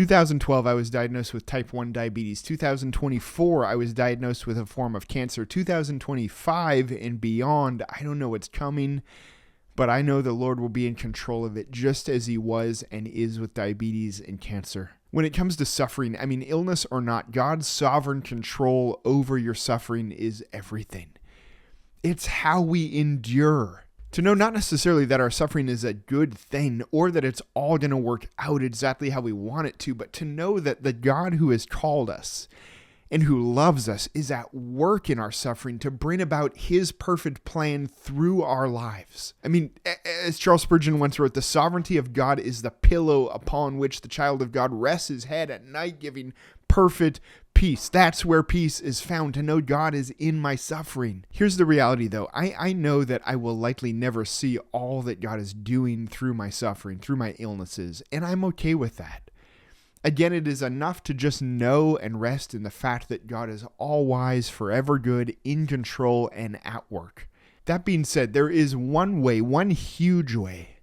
2012, I was diagnosed with type 1 diabetes. 2024, I was diagnosed with a form of cancer. 2025 and beyond, I don't know what's coming, but I know the Lord will be in control of it just as he was and is with diabetes and cancer. When it comes to suffering, illness or not, God's sovereign control over your suffering is everything. It's how we endure. To know not necessarily that our suffering is a good thing or that it's all going to work out exactly how we want it to, but to know that the God who has called us and who loves us is at work in our suffering to bring about his perfect plan through our lives. As Charles Spurgeon once wrote, the sovereignty of God is the pillow upon which the child of God rests his head at night, giving perfect peace. That's where peace is found, to know God is in my suffering. Here's the reality though. I know that I will likely never see all that God is doing through my suffering, through my illnesses, and I'm okay with that. Again, it is enough to just know and rest in the fact that God is all-wise, forever good, in control, and at work. That being said, there is one way, one huge way,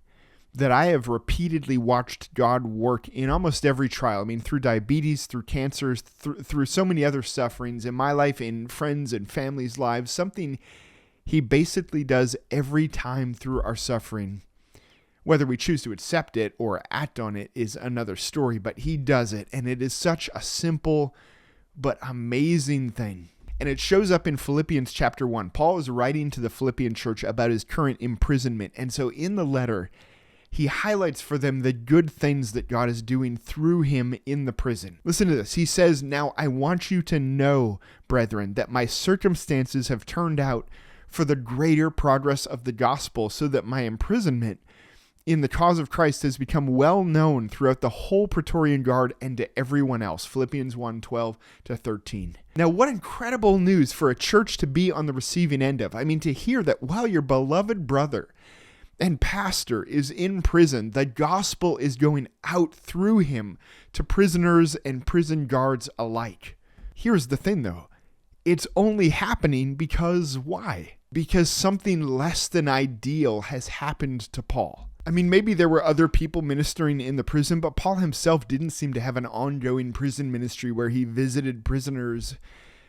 that I have repeatedly watched God work in almost every trial. Through diabetes, through cancers, through so many other sufferings in my life, in friends and families' lives, something he basically does every time through our suffering. Whether we choose to accept it or act on it is another story, but he does it, and it is such a simple but amazing thing. And it shows up in Philippians chapter 1. Paul is writing to the Philippian church about his current imprisonment, and so in the letter, he highlights for them the good things that God is doing through him in the prison. Listen to this. He says, "Now I want you to know, brethren, that my circumstances have turned out for the greater progress of the gospel, so that my imprisonment in the cause of Christ has become well known throughout the whole Praetorian Guard and to everyone else." Philippians 1:12-13. Now, what incredible news for a church to be on the receiving end of. To hear that while your beloved brother and pastor is in prison, the gospel is going out through him to prisoners and prison guards alike. Here's the thing though. It's only happening because why? Because something less than ideal has happened to Paul. Maybe there were other people ministering in the prison, but Paul himself didn't seem to have an ongoing prison ministry where he visited prisoners,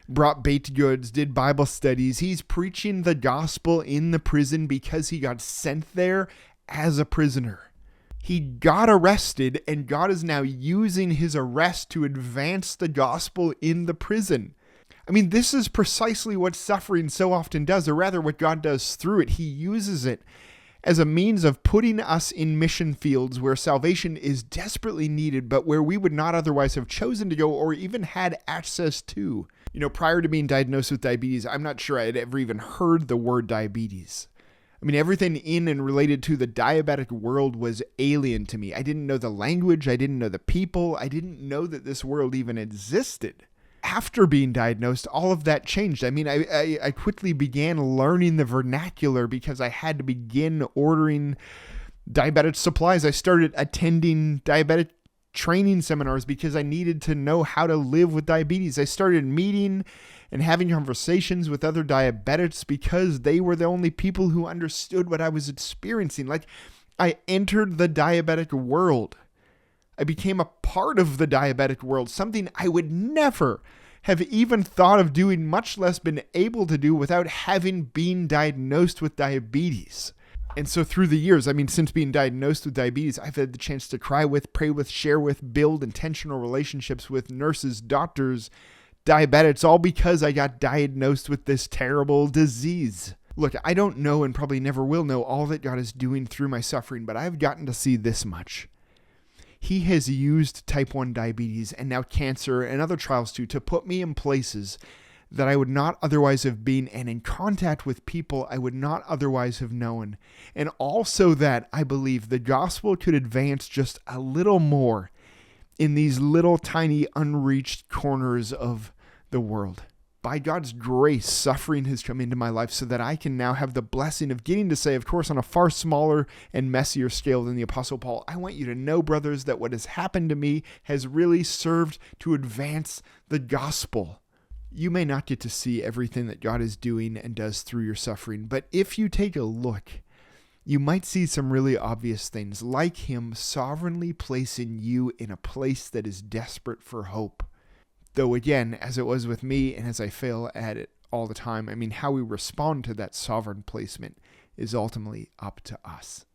brought baked goods, did Bible studies. He's preaching the gospel in the prison because he got sent there as a prisoner. He got arrested, and God is now using his arrest to advance the gospel in the prison. This is precisely what suffering so often does, or rather what God does through it. He uses it as a means of putting us in mission fields where salvation is desperately needed, but where we would not otherwise have chosen to go or even had access to. Prior to being diagnosed with diabetes, I'm not sure I had ever even heard the word diabetes. Everything in and related to the diabetic world was alien to me. I didn't know the language. I didn't know the people. I didn't know that this world even existed. After being diagnosed, all of that changed. I quickly began learning the vernacular because I had to begin ordering diabetic supplies. I started attending diabetic training seminars because I needed to know how to live with diabetes. I started meeting and having conversations with other diabetics because they were the only people who understood what I was experiencing. I entered the diabetic world. I became a part of the diabetic world, something I would never have even thought of doing, much less been able to do without having been diagnosed with diabetes. And so through the years, since being diagnosed with diabetes, I've had the chance to cry with, pray with, share with, build intentional relationships with nurses, doctors, diabetics, all because I got diagnosed with this terrible disease. Look, I don't know and probably never will know all that God is doing through my suffering, but I've gotten to see this much. He has used type 1 diabetes and now cancer and other trials too to put me in places that I would not otherwise have been and in contact with people I would not otherwise have known. And also that I believe the gospel could advance just a little more in these little tiny unreached corners of the world. By God's grace, suffering has come into my life so that I can now have the blessing of getting to say, of course, on a far smaller and messier scale than the Apostle Paul, I want you to know, brothers, that what has happened to me has really served to advance the gospel. You may not get to see everything that God is doing and does through your suffering, but if you take a look, You might see some really obvious things, like him sovereignly placing you in a place that is desperate for hope. Though again, as it was with me and as I fail at it all the time, how we respond to that sovereign placement is ultimately up to us.